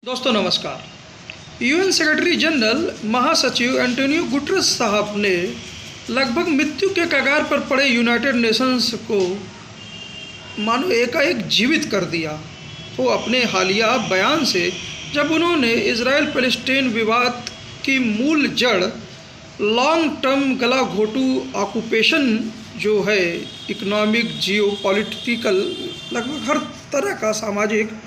दोस्तों नमस्कार। UN secretary general महासचिव एंटोनियो गुटरेस साहब ने लगभग मृत्यु के कगार पर पड़े यूनाइटेड नेशंस को मानो एकाएक जीवित कर दिया। वो अपने हालिया बयान से जब उन्होंने इजराइल पैलेस्टाइन विवाद की मूल जड़ लॉन्ग टर्म गला घोटू ऑक्यूपेशन जो है इकोनॉमिक जियो पॉलिटिकल लगभग हर तरह का सामाजिक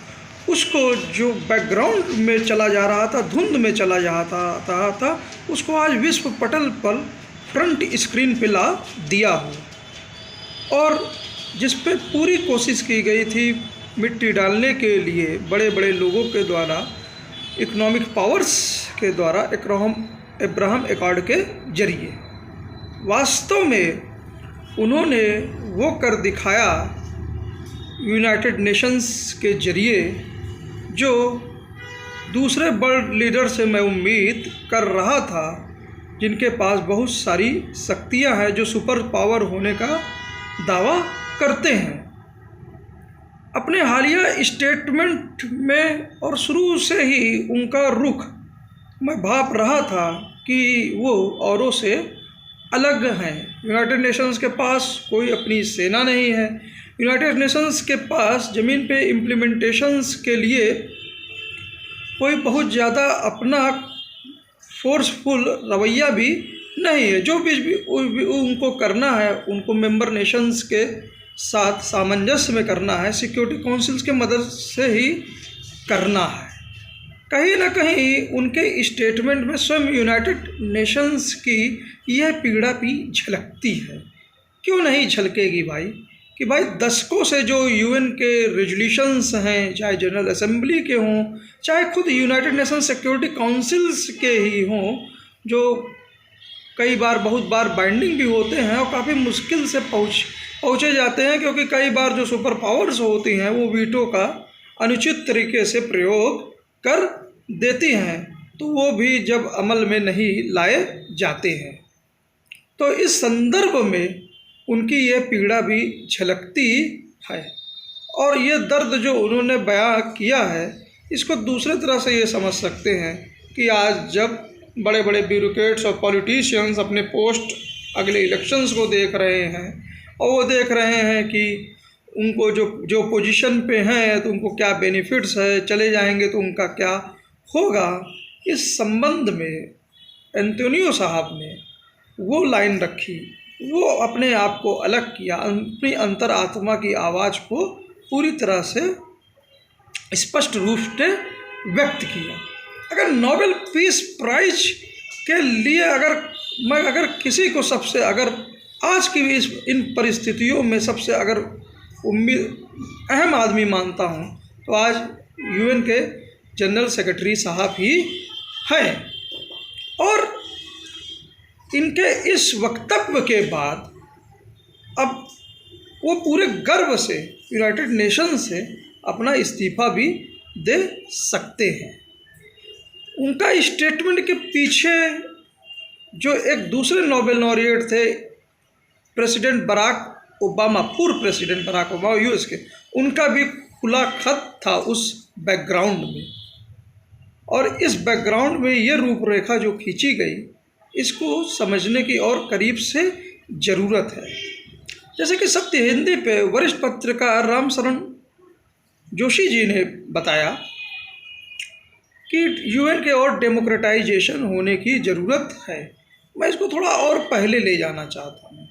उसको जो बैकग्राउंड में चला जा रहा था, धुंध में चला जा रहा था, उसको आज विश्व पटल पर फ्रंट स्क्रीन पे ला दिया हो और जिस पे पूरी कोशिश की गई थी मिट्टी डालने के लिए बड़े बड़े लोगों के द्वारा, इकोनॉमिक पावर्स के द्वारा अब्राहम एकॉर्ड के जरिए। वास्तव में उन्होंने वो कर दिखाया यूनाइटेड नेशंस के जरिए जो दूसरे वर्ल्ड लीडर से मैं उम्मीद कर रहा था, जिनके पास बहुत सारी शक्तियां हैं, जो सुपर पावर होने का दावा करते हैं। अपने हालिया स्टेटमेंट में और शुरू से ही उनका रुख मैं भाप रहा था कि वो औरों से अलग हैं। यूनाइटेड नेशंस के पास कोई अपनी सेना नहीं है। यूनाइटेड नेशंस के पास ज़मीन पे इम्प्लीमेंटेशंस के लिए कोई बहुत ज़्यादा अपना फोर्सफुल रवैया भी नहीं है। जो भी उनको करना है, उनको मेंबर नेशंस के साथ सामंजस्य में करना है, सिक्योरिटी काउंसिल्स के मदद से ही करना है। कहीं ना कहीं उनके स्टेटमेंट में स्वयं यूनाइटेड नेशंस की यह पीड़ा भी झलकती है। क्यों नहीं झलकेगी भाई, कि भाई दशकों से जो यूएन के रेजोल्यूशंस हैं, चाहे जनरल असेंबली के हों, चाहे खुद यूनाइटेड नेशन सिक्योरिटी काउंसिल्स के ही हों, जो कई बार बहुत बार बाइंडिंग भी होते हैं और काफ़ी मुश्किल से पहुँचे जाते हैं, क्योंकि कई बार जो सुपर पावर्स होती हैं वो वीटो का अनुचित तरीके से प्रयोग कर देती हैं, तो वो भी जब अमल में नहीं लाए जाते हैं। तो इस संदर्भ में उनकी ये पीड़ा भी झलकती है और ये दर्द जो उन्होंने बयां किया है, इसको दूसरे तरह से ये समझ सकते हैं कि आज जब बड़े बड़े ब्यूरोक्रेट्स और पॉलिटिशियंस अपने पोस्ट अगले इलेक्शंस को देख रहे हैं और वो देख रहे हैं कि उनको जो पोजीशन पे हैं तो उनको क्या बेनिफिट्स है, चले जाएंगे तो उनका क्या होगा। इस संबंध में एंटोनियो साहब ने वो लाइन रखी, वो अपने आप को अलग किया, अपनी अंतरात्मा की आवाज़ को पूरी तरह से स्पष्ट रूप से व्यक्त किया। अगर नोबेल पीस प्राइज के लिए अगर किसी को सबसे अगर आज की भी इन परिस्थितियों में सबसे अगर अहम आदमी मानता हूँ तो आज यूएन के जनरल सेक्रेटरी साहब ही हैं। और इनके इस वक्तव्य के बाद अब वो पूरे गर्व से यूनाइटेड नेशन से अपना इस्तीफा भी दे सकते हैं। उनका स्टेटमेंट के पीछे जो एक दूसरे नोबेल लॉरिएट थे, प्रेसिडेंट बराक ओबामा, पूर्व प्रेसिडेंट बराक ओबामा यूएस के, उनका भी खुला खत था उस बैकग्राउंड में। और इस बैकग्राउंड में ये रूपरेखा जो खींची गई, इसको समझने की और करीब से ज़रूरत है। जैसे कि सत्य हिंदी पे वरिष्ठ पत्रकार राम शरण जोशी जी ने बताया कि यूएन के और डेमोक्रेटाइजेशन होने की ज़रूरत है। मैं इसको थोड़ा और पहले ले जाना चाहता हूँ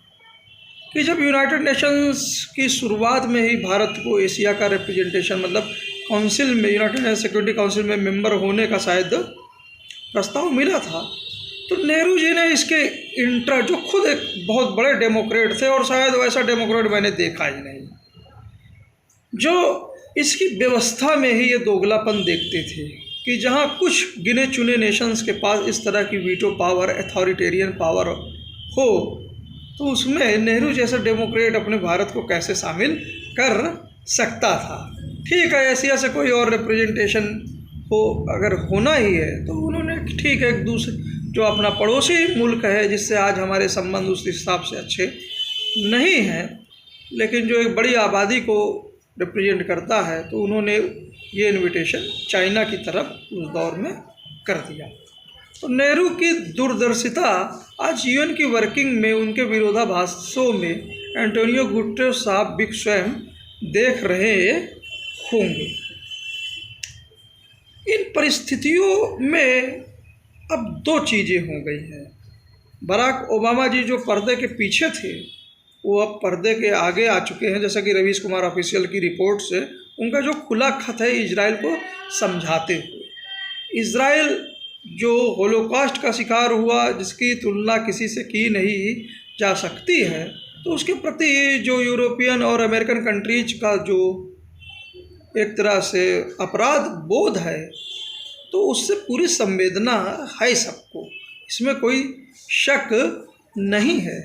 कि जब यूनाइटेड नेशंस की शुरुआत में ही भारत को एशिया का रिप्रेजेंटेशन, मतलब काउंसिल में, यूनाइटेड नेशन सिक्योरिटी काउंसिल में मेंबर होने का शायद प्रस्ताव मिला था, तो नेहरू जी ने इसके जो खुद एक बहुत बड़े डेमोक्रेट थे और शायद वैसा डेमोक्रेट मैंने देखा ही नहीं, जो इसकी व्यवस्था में ही ये दोगलापन देखते थे कि जहाँ कुछ गिने चुने नेशंस के पास इस तरह की वीटो पावर, अथॉरिटेरियन पावर हो, तो उसमें नेहरू जैसा डेमोक्रेट अपने भारत को कैसे शामिल कर सकता था। ठीक है, एशिया से कोई और रिप्रेजेंटेशन हो अगर होना ही है तो उन्होंने ठीक है, एक दूसरे जो अपना पड़ोसी मुल्क है जिससे आज हमारे संबंध उस हिसाब से अच्छे नहीं हैं, लेकिन जो एक बड़ी आबादी को रिप्रेजेंट करता है, तो उन्होंने ये इनविटेशन चाइना की तरफ उस दौर में कर दिया। तो नेहरू की दूरदर्शिता आज यूएन की वर्किंग में उनके विरोधाभासों में एंटोनियो गुटेरेस साहब भी स्वयं देख रहे होंगे। इन परिस्थितियों में अब दो चीज़ें हो गई हैं। बराक ओबामा जी जो पर्दे के पीछे थे वो अब पर्दे के आगे आ चुके हैं, जैसा कि रवीश कुमार ऑफिशियल की रिपोर्ट से उनका जो खुला खत है इजराइल को समझाते हुए। इजराइल जो होलोकॉस्ट का शिकार हुआ, जिसकी तुलना किसी से की नहीं जा सकती है, तो उसके प्रति जो यूरोपियन और अमेरिकन कंट्रीज का जो एक तरह से अपराध बोध है, तो उससे पूरी संवेदना है सबको, इसमें कोई शक नहीं है।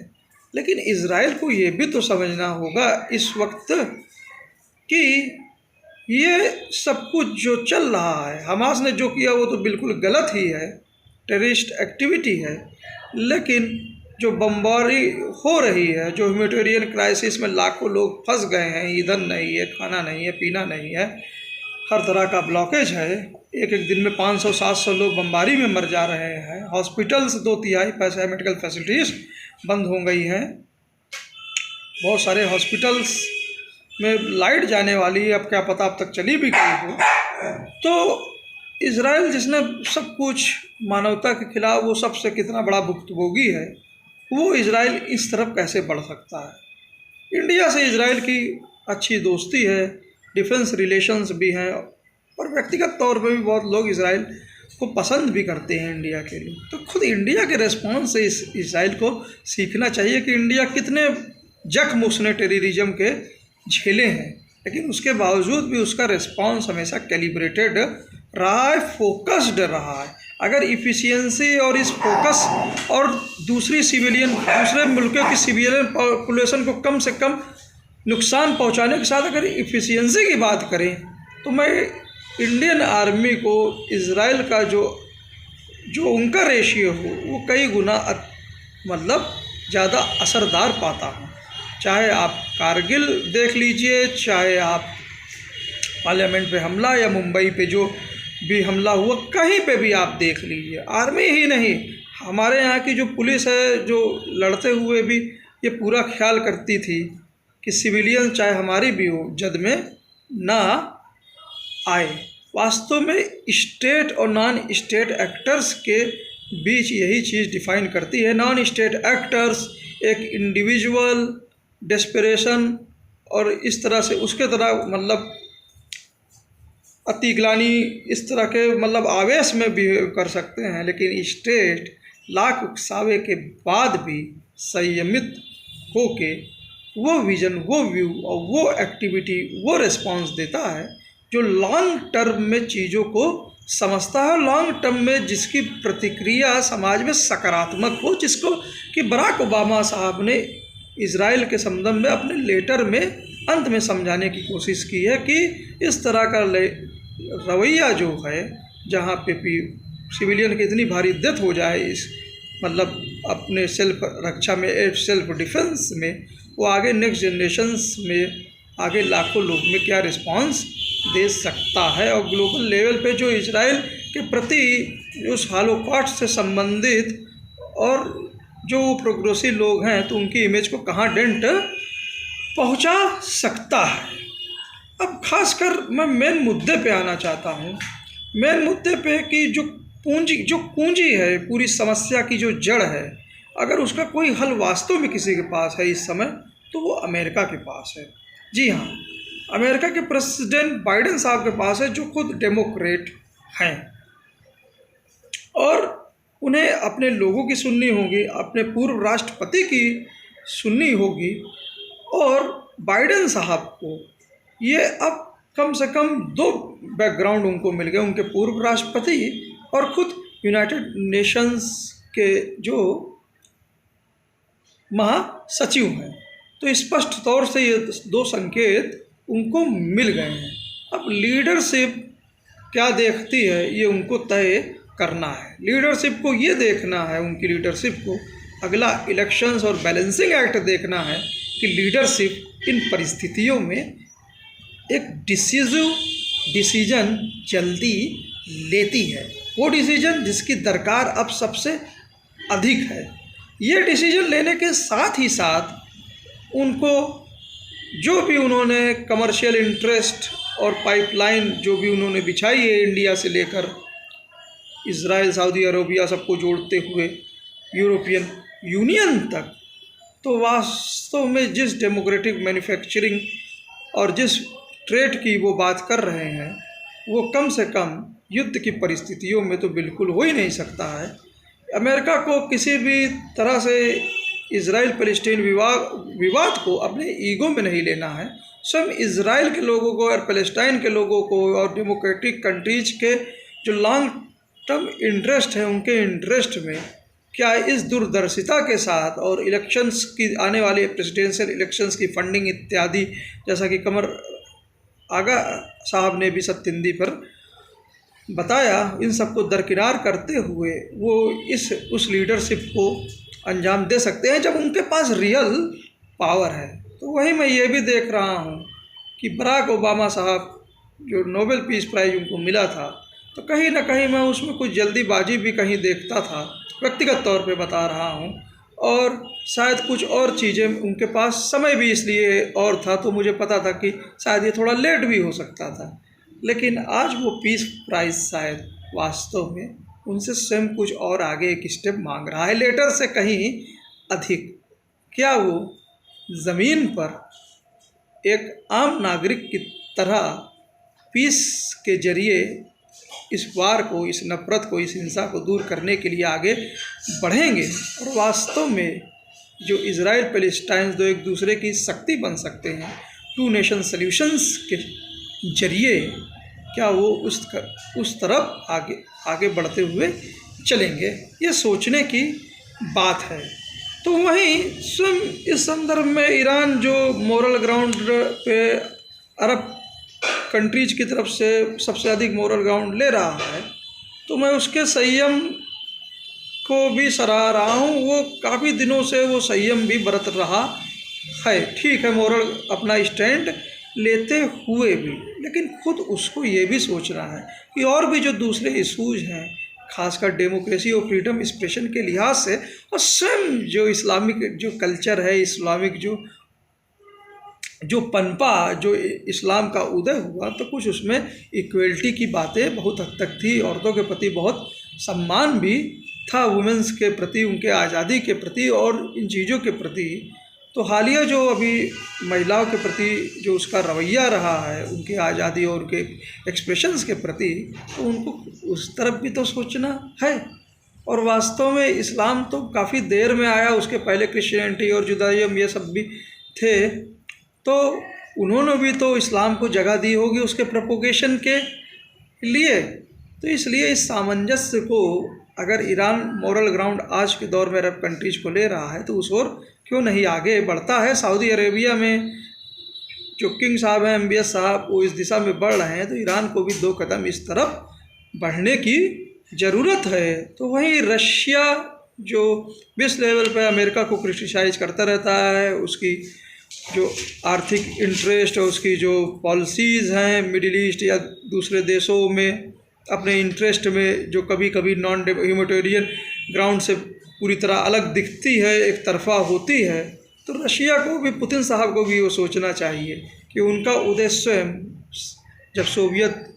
लेकिन इजराइल को ये भी तो समझना होगा इस वक्त कि ये सब कुछ जो चल रहा है, हमास ने जो किया वो तो बिल्कुल गलत ही है, टेररिस्ट एक्टिविटी है। लेकिन जो बमबारी हो रही है, जो ह्यूमैनिटेरियन क्राइसिस में लाखों लोग फंस गए हैं, ईंधन नहीं है, खाना नहीं है, पीना नहीं है, हर तरह का ब्लॉकेज है, एक एक दिन में 500-700 लोग बमबारी में मर जा रहे हैं, हॉस्पिटल्स 2/3 मेडिकल फैसिलिटीज़ बंद हो गई हैं, बहुत सारे हॉस्पिटल्स में लाइट जाने वाली है, अब क्या पता अब तक चली भी गई हो। तो इजराइल जिसने सब कुछ मानवता के खिलाफ वो सबसे कितना बड़ा भुक्तभोगी है, वो इजराइल इस तरफ कैसे बढ़ सकता है। इंडिया से इजराइल की अच्छी दोस्ती है, डिफेंस रिलेशंस भी हैं, और व्यक्तिगत तौर पर भी बहुत लोग इजराइल को पसंद भी करते हैं इंडिया के लिए। तो खुद इंडिया के रेस्पॉन्स से इस इजराइल को सीखना चाहिए कि इंडिया कितने जख्म उसने टेररिज्म के झेले हैं, लेकिन उसके बावजूद भी उसका रिस्पॉन्स हमेशा कैलिब्रेटेड रहा है, फोकस्ड रहा है। अगर इफ़िशियंसी और इस फोकस और दूसरे मुल्कों की सिविलियन पॉपुलेशन को कम से कम नुकसान पहुंचाने के साथ अगर इफ़िशियंसी की बात करें, तो मैं इंडियन आर्मी को इजराइल का जो उनका रेशियो हो वो कई गुना मतलब ज़्यादा असरदार पाता हूँ। चाहे आप कारगिल देख लीजिए, चाहे आप पार्लियामेंट पे हमला या मुंबई पे जो भी हमला हुआ, कहीं पे भी आप देख लीजिए, आर्मी ही नहीं, हमारे यहाँ की जो पुलिस है, जो लड़ते हुए भी ये पूरा ख्याल करती थी कि सिविलियन चाहे हमारी भी हो जद में ना आए। वास्तव में स्टेट और नॉन स्टेट एक्टर्स के बीच यही चीज़ डिफाइन करती है। नॉन स्टेट एक्टर्स एक इंडिविजुअल डेस्परेशन और इस तरह से उसके तरह मतलब अतिग्लानी इस तरह के मतलब आवेश में बिहेव कर सकते हैं, लेकिन स्टेट लाख उकसावे के बाद भी संयमित होके वो विज़न, वो व्यू और वो एक्टिविटी, वो रिस्पॉन्स देता है जो लॉन्ग टर्म में चीज़ों को समझता है, लॉन्ग टर्म में जिसकी प्रतिक्रिया समाज में सकारात्मक हो, जिसको कि बराक ओबामा साहब ने इजराइल के संबंध में अपने लेटर में अंत में समझाने की कोशिश की है कि इस तरह का रवैया जो है, जहाँ पे भी सिविलियन की इतनी भारी डेथ हो जाए इस मतलब अपने सेल्फ रक्षा में, सेल्फ डिफेंस में, वो आगे नेक्स्ट जनरेशन्स में आगे लाखों लोग में क्या रिस्पांस दे सकता है। और ग्लोबल लेवल पे जो इजराइल के प्रति उस हॉलोकॉस्ट से संबंधित और जो प्रोग्रेसिव लोग हैं, तो उनकी इमेज को कहाँ डेंट पहुंचा सकता है। अब खासकर मैं मेन मुद्दे पे आना चाहता हूँ, मेन मुद्दे पे कि जो पूंजी है पूरी समस्या की, जो जड़ है, अगर उसका कोई हल वास्तव में किसी के पास है इस समय, तो वो अमेरिका के पास है। जी हाँ, अमेरिका के प्रेसिडेंट बाइडेन साहब के पास है, जो खुद डेमोक्रेट हैं, और उन्हें अपने लोगों की सुननी होगी, अपने पूर्व राष्ट्रपति की सुननी होगी। और बाइडेन साहब को ये अब कम से कम 2 बैकग्राउंड उनको मिल गए, उनके पूर्व राष्ट्रपति और खुद यूनाइटेड नेशंस के जो महासचिव हैं। तो स्पष्ट तौर से ये 2 संकेत उनको मिल गए हैं। अब लीडरशिप क्या देखती है ये उनको तय करना है। लीडरशिप को ये देखना है, उनकी लीडरशिप को अगला इलेक्शंस और बैलेंसिंग एक्ट देखना है कि लीडरशिप इन परिस्थितियों में एक डिसिसिव डिसीजन जल्दी लेती है, वो डिसीजन जिसकी दरकार अब सबसे अधिक है। ये डिसीजन लेने के साथ ही साथ उनको जो भी उन्होंने कमर्शियल इंटरेस्ट और पाइपलाइन जो भी उन्होंने बिछाई है इंडिया से लेकर इज़राइल, सऊदी अरबिया सबको जोड़ते हुए यूरोपियन यूनियन तक, तो वास्तव में जिस डेमोक्रेटिक मैन्युफैक्चरिंग और जिस ट्रेड की वो बात कर रहे हैं वो कम से कम युद्ध की परिस्थितियों में तो बिल्कुल हो ही नहीं सकता है। अमेरिका को किसी भी तरह से इज़राइल पैलेस्टाइन विवाद को अपने ईगो में नहीं लेना है। स्वयं इज़राइल के लोगों को और पैलेस्टाइन के लोगों को और डेमोक्रेटिक कंट्रीज के जो लॉन्ग टर्म इंटरेस्ट है उनके इंटरेस्ट में क्या इस दूरदर्शिता के साथ और इलेक्शंस की आने वाले प्रेसिडेंशियल इलेक्शंस की फंडिंग इत्यादि, जैसा कि कमर आगा साहब ने भी सत्यनिधि पर बताया, इन सबको दरकिनार करते हुए वो उस लीडरशिप को अंजाम दे सकते हैं जब उनके पास रियल पावर है। तो वही मैं ये भी देख रहा हूँ कि बराक ओबामा साहब जो नोबेल पीस प्राइज़ उनको मिला था, तो कहीं ना कहीं मैं उसमें कुछ जल्दीबाजी भी कहीं देखता था, व्यक्तिगत तौर पे बता रहा हूँ, और शायद कुछ और चीज़ें उनके पास समय भी इसलिए और था, तो मुझे पता था कि शायद ये थोड़ा लेट भी हो सकता था। लेकिन आज वो पीस प्राइज़ शायद वास्तव में उनसे स्वयं कुछ और आगे एक स्टेप मांग रहा है, लेटर से कहीं अधिक। क्या वो ज़मीन पर एक आम नागरिक की तरह पीस के जरिए इस वार को, इस नफ़रत को, इस हिंसा को दूर करने के लिए आगे बढ़ेंगे, और वास्तव में जो इज़राइल पैलेस्टाइन दो एक दूसरे की शक्ति बन सकते हैं टू नेशन सॉल्यूशंस के जरिए, क्या वो उस तरफ आगे बढ़ते हुए चलेंगे, ये सोचने की बात है। तो वहीं स्वयं इस संदर्भ में ईरान जो मोरल ग्राउंड पे अरब कंट्रीज की तरफ से सबसे अधिक मोरल ग्राउंड ले रहा है, तो मैं उसके संयम को भी सराह रहा हूँ। वो काफ़ी दिनों से वो संयम भी बरत रहा है, ठीक है, मोरल अपना स्टैंड लेते हुए भी, लेकिन खुद उसको ये भी सोचना है कि और भी जो दूसरे इशूज़ हैं, खासकर डेमोक्रेसी और फ्रीडम एक्सप्रेशन के लिहाज से, और स्वयं जो इस्लामिक जो कल्चर है, इस्लामिक जो पनपा, जो इस्लाम का उदय हुआ, तो कुछ उसमें इक्वलिटी की बातें बहुत हद तक थी, औरतों के प्रति बहुत सम्मान भी था, वुमेंस के प्रति, उनके आज़ादी के प्रति और इन चीज़ों के प्रति। तो हालिया जो अभी महिलाओं के प्रति जो उसका रवैया रहा है, उनकी आज़ादी और उनके एक्सप्रेशंस के प्रति, तो उनको उस तरफ भी तो सोचना है। और वास्तव में इस्लाम तो काफ़ी देर में आया, उसके पहले क्रिश्चियनिटी और जुदाइज़म ये सब भी थे, तो उन्होंने भी तो इस्लाम को जगह दी होगी उसके प्रोपोगेशन के लिए। तो इसलिए इस सामंजस्य को अगर ईरान मोरल ग्राउंड आज के दौर में अरब कंट्रीज को ले रहा है, तो उस ओर क्यों नहीं आगे बढ़ता है। सऊदी अरेबिया में जो किंग साहब हैं, MBS साहब, वो इस दिशा में बढ़ रहे हैं, तो ईरान को भी 2 कदम इस तरफ बढ़ने की ज़रूरत है। तो वहीं रशिया जो विश्व लेवल पर अमेरिका को क्रिटिसाइज करता रहता है, उसकी जो आर्थिक इंटरेस्ट और उसकी जो पॉलिसीज़ हैं मिडिल ईस्ट या दूसरे देशों में अपने इंटरेस्ट में, जो कभी कभी नॉन ह्यूमैनिटेरियन ग्राउंड से पूरी तरह अलग दिखती है, एक तरफा होती है, तो रशिया को भी, पुतिन साहब को भी वो सोचना चाहिए कि उनका उदय स्वयं जब सोवियत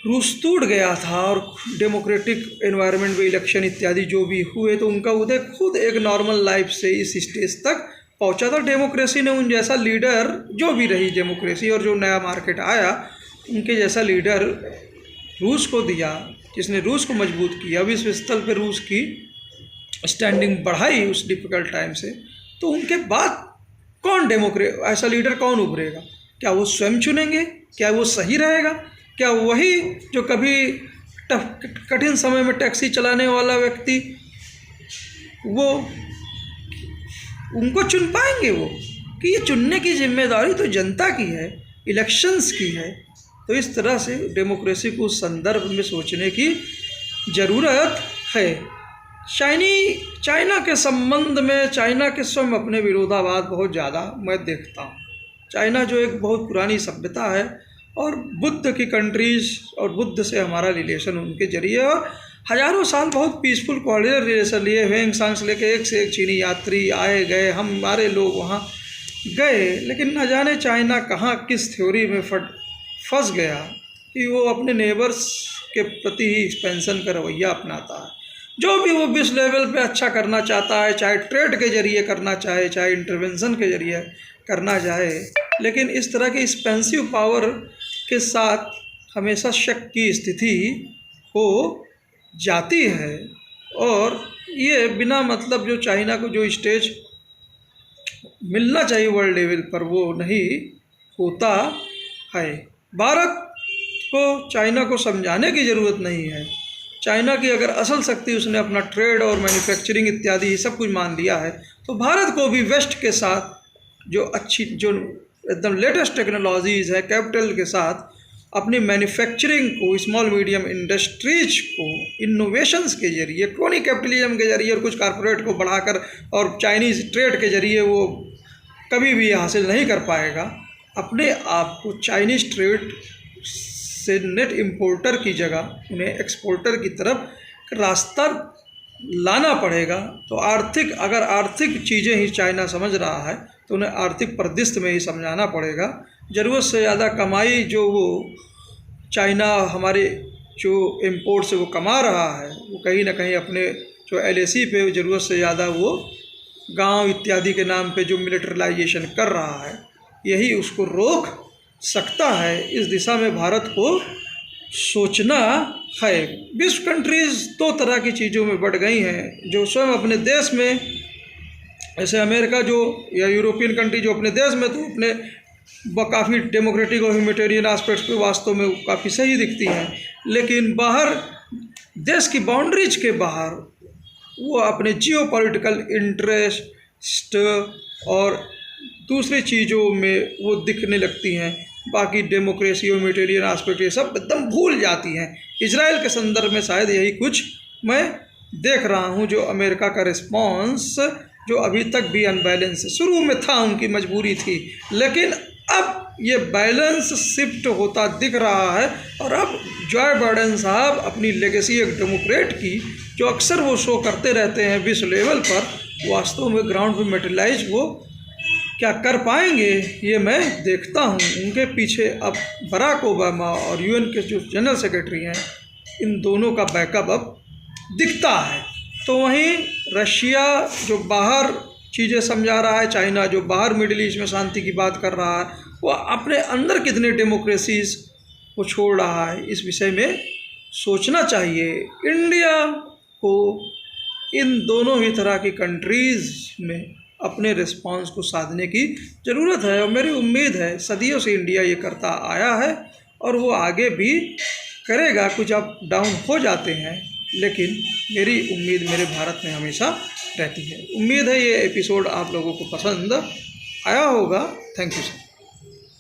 रूस टूट गया था और डेमोक्रेटिक एनवायरनमेंट में इलेक्शन इत्यादि जो भी हुए, तो उनका उदय खुद एक नॉर्मल लाइफ से इस स्टेज तक पहुंचा था। डेमोक्रेसी ने उन जैसा लीडर, जो भी रही डेमोक्रेसी और जो नया मार्केट आया, उनके जैसा लीडर रूस को दिया, जिसने रूस को मजबूत किया, विश्व स्तर पर रूस की स्टैंडिंग बढ़ाई उस डिफ़िकल्ट टाइम से। तो उनके बाद कौन ऐसा लीडर कौन उभरेगा? क्या वो स्वयं चुनेंगे? क्या वो सही रहेगा? क्या वही जो कभी कठिन समय में टैक्सी चलाने वाला व्यक्ति, वो उनको चुन पाएंगे? वो कि ये चुनने की जिम्मेदारी तो जनता की है, इलेक्शंस की है। तो इस तरह से डेमोक्रेसी को उस संदर्भ में सोचने की ज़रूरत है। चाइना के संबंध में, चाइना के स्वयं अपने विरोधाभास बहुत ज़्यादा मैं देखता हूँ। चाइना जो एक बहुत पुरानी सभ्यता है और बुद्ध की कंट्रीज़ और बुद्ध से हमारा रिलेशन उनके जरिए, और हज़ारों साल बहुत पीसफुल कॉर्डियल रिलेशन लिए। ह्वेंसांग से लेके एक से एक चीनी यात्री आए गए, हमारे लोग वहाँ गए, लेकिन न जाने चाइना कहाँ किस थ्योरी में फंस गया कि वो अपने नेबर्स के प्रति ही एक्सपेंशन का रवैया अपनाता है। जो भी वो विश्व लेवल पे अच्छा करना चाहता है, चाहे ट्रेड के जरिए करना चाहे, चाहे इंटरवेंशन के जरिए करना चाहे, लेकिन इस तरह के एक्सपेंसिव पावर के साथ हमेशा शक की स्थिति हो जाती है। और ये बिना मतलब जो चाइना को जो स्टेज मिलना चाहिए वर्ल्ड लेवल पर वो नहीं होता है। भारत को चाइना को समझाने की ज़रूरत नहीं है। चाइना की अगर असल शक्ति उसने अपना ट्रेड और मैन्युफैक्चरिंग इत्यादि सब कुछ मान लिया है, तो भारत को भी वेस्ट के साथ जो अच्छी जो एकदम लेटेस्ट टेक्नोलॉजीज़ है, कैपिटल के साथ अपनी मैन्युफैक्चरिंग को, स्मॉल मीडियम इंडस्ट्रीज को इनोवेशंस के जरिए, क्रोनी कैपिटलिज्म के जरिए और कुछ कारपोरेट को बढ़ाकर और चाइनीज़ ट्रेड के जरिए वो कभी भी हासिल नहीं कर पाएगा। अपने आप को चाइनीज़ ट्रेड से नेट इंपोर्टर की जगह उन्हें एक्सपोर्टर की तरफ रास्ता लाना पड़ेगा। तो अगर आर्थिक चीज़ें ही चाइना समझ रहा है तो उन्हें आर्थिक परिदृश्य में ही समझाना पड़ेगा। ज़रूरत से ज़्यादा कमाई जो वो चाइना हमारे जो इंपोर्ट से वो कमा रहा है, वो कहीं ना कहीं अपने जो LAC पे ज़रूरत से ज़्यादा वो गांव इत्यादि के नाम पे जो मिलिटरलाइजेशन कर रहा है, यही उसको रोक सकता है। इस दिशा में भारत को सोचना है। विश्व कंट्रीज़ दो तरह की चीज़ों में बढ़ गई हैं, जो स्वयं अपने देश में, जैसे अमेरिका जो या यूरोपियन कंट्री जो अपने देश में तो अपने काफ़ी डेमोक्रेटिक और ह्यूमैनिटेरियन एस्पेक्ट्स पे वास्तव में काफ़ी सही दिखती हैं, लेकिन बाहर देश की बाउंड्रीज के बाहर वो अपने जियोपॉलिटिकल इंटरेस्ट और दूसरी चीज़ों में वो दिखने लगती हैं। बाकी डेमोक्रेसी और ह्यूमैनिटेरियन एस्पेक्ट ये सब एकदम भूल जाती हैं। इजराइल के संदर्भ में शायद यही कुछ मैं देख रहा हूँ, जो अमेरिका का रिस्पॉन्स जो अभी तक भी अनबैलेंस है। शुरू में था, उनकी मजबूरी थी, लेकिन अब ये बैलेंस शिफ्ट होता दिख रहा है। और अब जॉय बाइडेन साहब अपनी लेगेसी एक डेमोक्रेट की जो अक्सर वो शो करते रहते हैं विश्व लेवल पर, वास्तव में ग्राउंड पे मेटेलाइज वो क्या कर पाएंगे ये मैं देखता हूँ। उनके पीछे अब बराक ओबामा और UN के जो जनरल सेक्रेटरी हैं, इन दोनों का बैकअप अब दिखता है। तो वहीं रशिया जो बाहर चीज़ें समझा रहा है, चाइना जो बाहर मिडिल ईस्ट में शांति की बात कर रहा है, वो अपने अंदर कितने डेमोक्रेसीज को छोड़ रहा है, इस विषय में सोचना चाहिए। इंडिया को इन दोनों ही तरह की कंट्रीज़ में अपने रिस्पांस को साधने की ज़रूरत है। और मेरी उम्मीद है, सदियों से इंडिया ये करता आया है और वो आगे भी करेगा। कुछ अप डाउन हो जाते हैं, लेकिन मेरी उम्मीद मेरे भारत में हमेशा रहती है। उम्मीद है ये एपिसोड आप लोगों को पसंद आया होगा। Thank you sir.